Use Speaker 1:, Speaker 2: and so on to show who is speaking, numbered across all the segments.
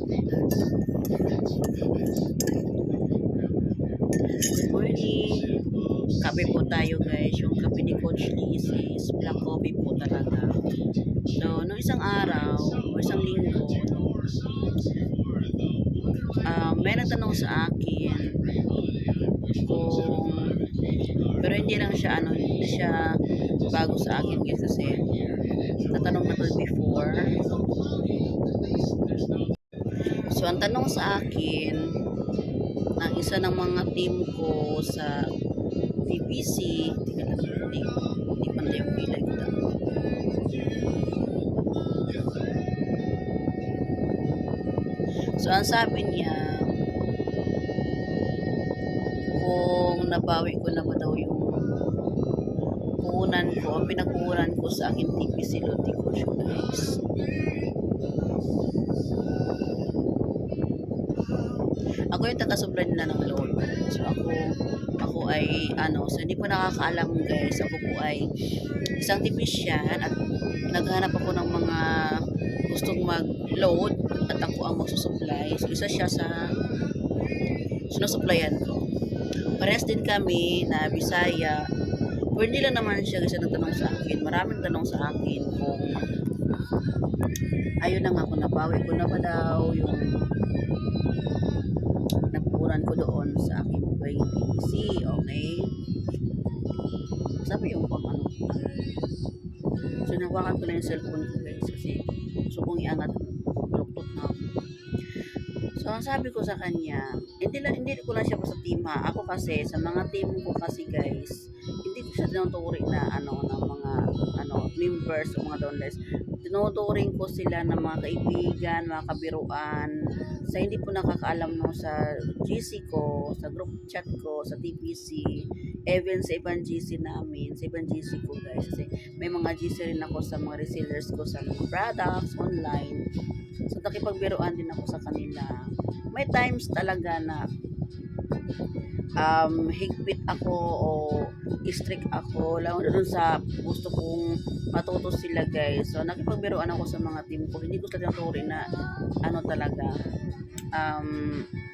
Speaker 1: Good morning. Kape po tayo guys. Yung kape ni Coach Liz is black coffee po talaga. So, nung isang araw, o isang linggo, may nagtanong sa akin kung, pero hindi lang siya, hindi siya bago sa akin guys kasi natanong na to before. So, ang tanong sa akin ng isa ng mga team ko sa TPC, hindi pa na yung pilay ko lang. So, ang sabi niya, kung nabawi ko na ba daw yung puhunan ko, ang pinagpuhunan ko sa aking TPC Lodi ko siya guys. Ako yung taga-supply nila ng loan. So, ako ay, so hindi po nakakaalam guys, ako po ay isang tipsyan at naghanap ako ng mga gustong mag-load at ako ang magsusupply. So, isa siya sa sinusupplyan ko. Parehas din kami na Bisaya. Pero hindi lang naman siya kasi nagtanong sa akin. Maraming tanong sa akin kung ayun na nga kung nabawi ko na ba daw yung napuran ko doon sa aking buhay TPC. Okay? Sabi yung pang ano. So, nahawakan ko na yung cellphone ko guys kasi gusto kong iangat. Maluktot na ako. So, ang sabi ko sa kanya, hindi ko lang siya basta team ha. Ako kasi, sa mga team ko kasi guys, hindi ko siya tinuturi na ng mga members o mga downloads. Tinuturing ko sila ng mga kaibigan, mga kabiruan. Sa hindi po nakakaalam no, sa GC ko, sa group chat ko, sa TPC, even sa ibang GC namin, sa ibang GC ko guys. Kasi may mga GC rin ako sa mga resellers ko sa mga products online. So, nakipagbiruan din ako sa kanila. May times talaga na higpit ako o strict ako lalo na dun sa gusto kong matuto sila guys. So, nakipagbiruan ako sa mga team ko. Hindi ko sila tinuturi na talaga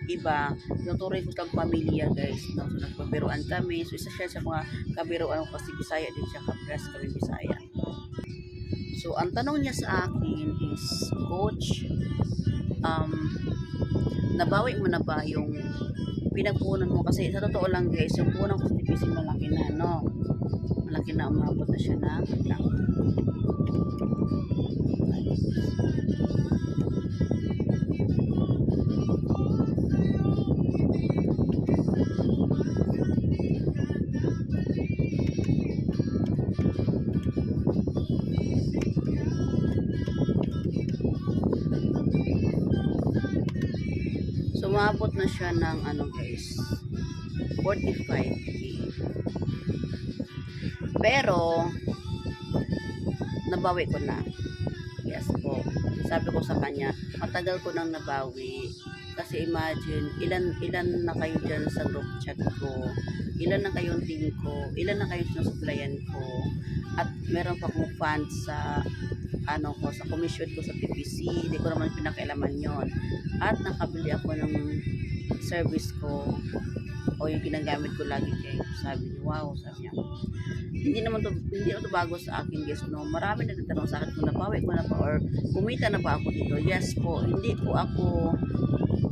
Speaker 1: iba. Tinuturi ko silang pamilya guys. No? So, nakipagbiruan kami. So, isa siya sa mga kabiruan ko kasi Bisaya din siya. Kapres kami Bisaya. So, ang tanong niya sa akin is, Coach, nabawi mo na ba yung pinagpunan mo? Kasi sa totoo lang guys, yung punan ko sa TPC malaki na, no? Malaki na, umabot na siya na. So, umabot na siya ng guys, 45K. Pero, nabawi ko na. Yes po. Sabi ko sa kanya, matagal ko nang nabawi. Kasi imagine, ilan na kayo dyan sa group chat ko. Ilan na kayong team ko. Ilan na kayong sinusupplyan ko. At meron pa akong funds sa sa commission ko sa TPC. Hindi ko naman pinakailaman yon. At nakabili ako ng service ko o yung ginagamit ko lagi kay sabi niya, wow, sabi niya, hindi naman to bago sa akin guys, no. Marami nagtatanong sa akin kung nabawi ko na pa or kumita na ba ako dito. Yes po, hindi po ako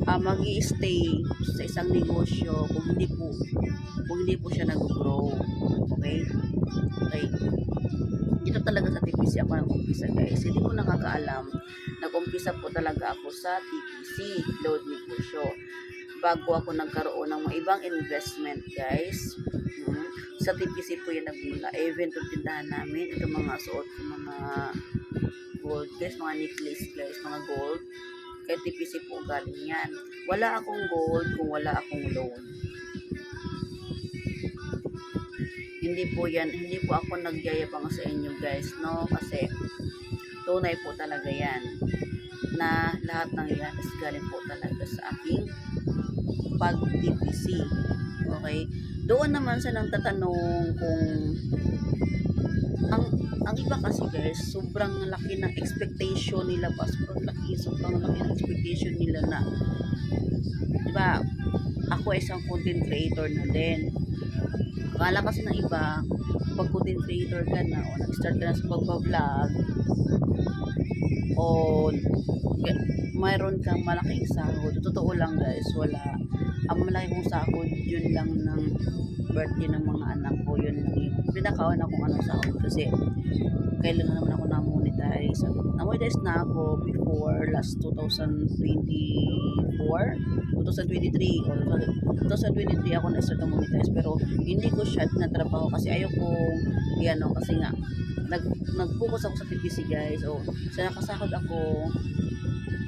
Speaker 1: magi-stay sa isang negosyo kung hindi po siya nag-grow. Okay? Okay. Dito talaga sa TPC ako nag-umpisa guys. Hindi ko nakakaalam. Nag-umpisa po talaga ako sa TPC, load negosyo. Bago ako nagkaroon ng mga ibang investment guys. Sa TPC po yan nagmula. Even itong tindahan namin, itong mga suot ko, mga gold guys, mga necklace guys, mga gold. Kaya TPC po galing yan. Wala akong gold kung wala akong loan. Hindi po ako nagyayabang sa inyo guys, no? Kasi tunay po talaga yan na lahat ng yan is galing po talaga sa aking pag-TPC. Okay? Doon naman sa nang tatanong kung ang ang iba kasi guys, sobrang laki ng expectation nila pa. Sobrang laki ng expectation nila na, di ba, ako ay isang content creator na din. Akala kasi ng iba, pag content creator ka na, o nag-start ka na sa pagbablog, o mayroon kang malaking sahod. Totoo lang guys, wala. Ang malaki kong sahod, yun lang ng birthday ng mga anak ko, yun lang yung pinakauna kong anong sahod kasi kailan na naman ako na-monetize. Na-monetize na ako before last 2023 o 2023 ako na-start na monetize, pero hindi ko siya na trabaho kasi ayoko kasi nga nag-focus ako sa TPC guys. O sa nakasahod ako,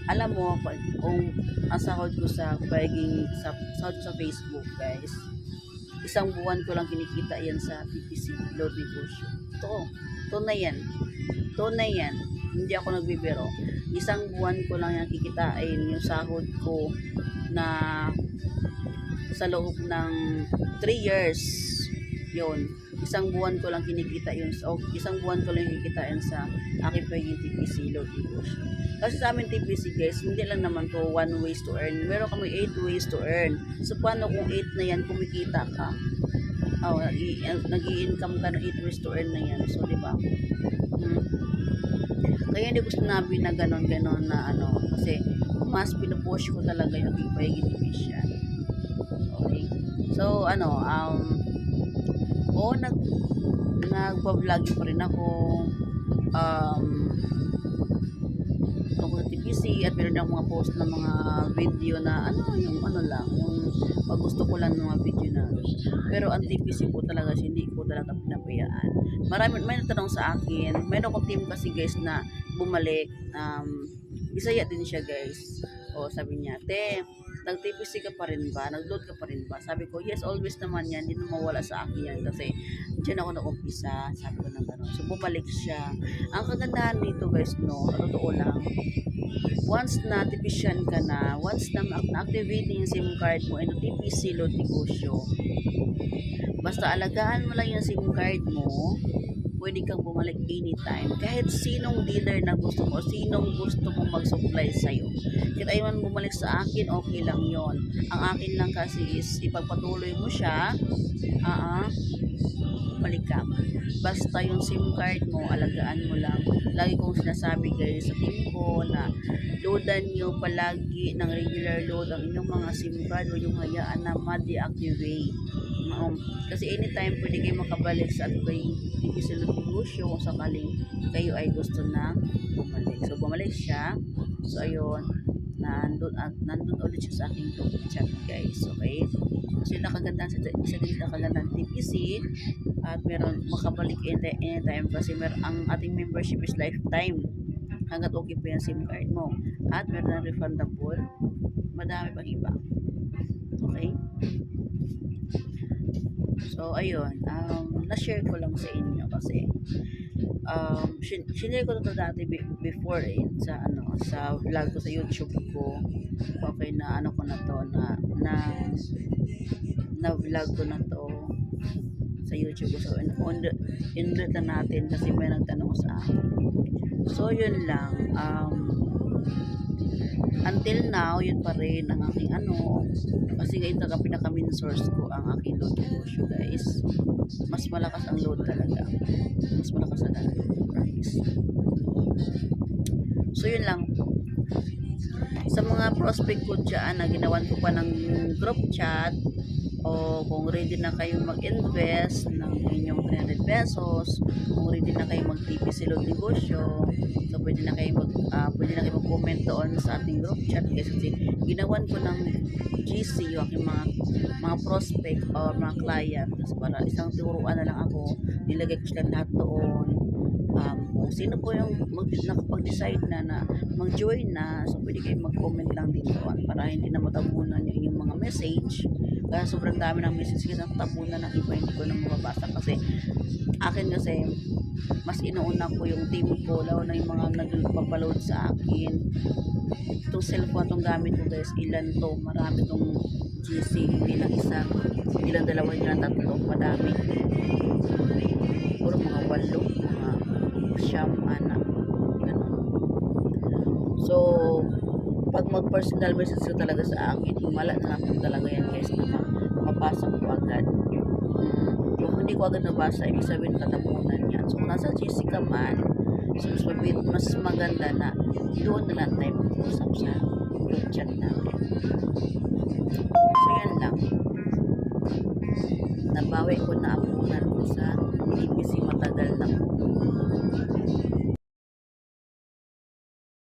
Speaker 1: alam mo kung ang sahod ko sa sahod ko sa Facebook guys, isang buwan ko lang kinikita yan sa TPC Load Negosyo. Tunay yan, hindi ako nagbibiro. Isang buwan ko lang yan kikitain yung sahod ko na sa loob ng 3 years. Yun, isang buwan ko lang kinikita yun, isang buwan ko lang kikitain sa aking pagiging TPC Load Negosyo. Kasi sa amin TPC guys, hindi lang naman to one ways to earn. Meron kami 8 ways to earn. So paano kung 8 na yan kumikita ka? Nag-i-income ka ng 8 ways to earn na yan. So di ba? Kaya hindi ko sinabi na ganon na kasi mas pinupush ko talaga yung aking pagiging TPC. Okay. So nagpa-vlog pa rin ako tungkol sa TPC, at meron akong mga post na mga video na yung pag gusto ko lang ng mga video na. Pero ang TPC po talaga, hindi ko talaga pinapayaan. May nagtanong sa akin, meron akong team kasi guys na bumalik, Bisaya din siya guys. O sabi niya, nag-TPC ka pa rin ba? Nag-load ka pa rin ba? Sabi ko, yes, always naman yan. Hindi na mawala sa akin yan. Kasi dyan ako nag-umpisa. Sabi ko ng gano'n. So, bumalik siya. Ang kagandahan nito guys, totoo lang. Once na TPCan ka na, once na na-activate yung SIM card mo, TPC Load Negosyo, basta alagaan mo lang yung SIM card mo, pwede kang bumalik anytime. Kahit sinong dealer na gusto mo, sinong gusto mong mag-supply sa'yo. Kahit ayun bumalik sa akin, okay lang yon. Ang akin lang kasi is, ipagpatuloy mo siya, balik ka. Basta yung SIM card mo, alagaan mo lang. Lagi kong sinasabi guys sa team ko na loadan nyo palagi ng regular load ang inyong mga SIM card, o yung hayaan na ma-deactivate. Kasi anytime pwede kayo makabalik sa TPC Load Negosyo kung sakaling kayo ay gusto na bumalik. So bumalik siya. So ayun, nandun ulit siya sa aking group chat guys. Okay? So yung isa din nakagandang TPC, at meron makabalik anytime kasi ang ating membership is lifetime hanggat okay pa yung SIM card mo, at meron na refundable, madami pang iba. Okay? So ayun, na-share ko lang sa inyo kasi sinare ko to dati before sa vlog ko sa YouTube ko. Okay, na ko na to na vlog ko na to sa YouTube ko. So in-ulit lang natin kasi may nagtanong sa akin. So yun lang, until now, yun pa rin ang aking kasi ngayon talaga pinaka-main source ko ang aking load negosyo guys. Mas malakas ang load talaga. Mas malakas ang load, promise. So yun lang. Sa mga prospect ko dyan na ginawan ko pa ng group chat, o kung ready na kayo mag-invest ng inyong 300 pesos, kung ready na kayo mag-TPC Load Negosyo, so pwede na kayo mag-comment doon sa ating group chat kasi ginawan ko ng GC yung aking mga prospect o mga client, kasi para isang turuan na lang ako, nilagay ko sila lahat doon. Kung sino po yung nakapag-decide na mag-join na, so pwede kayo mag-comment lang din doon para hindi na matabunan yung inyong mga message. Kaya sobrang dami ng message kasi natabunan ng iba, hindi ko na mababasa kasi akin kasi mas inuuna ko yung team ko, lalo na yung mga nagpapaload sa akin. Itong cellphone itong gamit ko guys, ilan to, marami tong GC, hindi lang isa, hindi lang dalawa, hindi lang tatlo, madami. Siguro mga 8, mga siyam, anak, ganun. So, pag mag-personal message ko talaga sa akin, himala na lang po talaga yan guys, na mapasa ko agad. Kung hindi ko agad nabasa, ibig sabihin tatapunan yan. So, kung nasa GC ka man, so mas maganda na doon na lang tayo mag-usap sa group chat natin. So, yan lang. Nabawi ko na apunan ko sa BBC, matagal na po.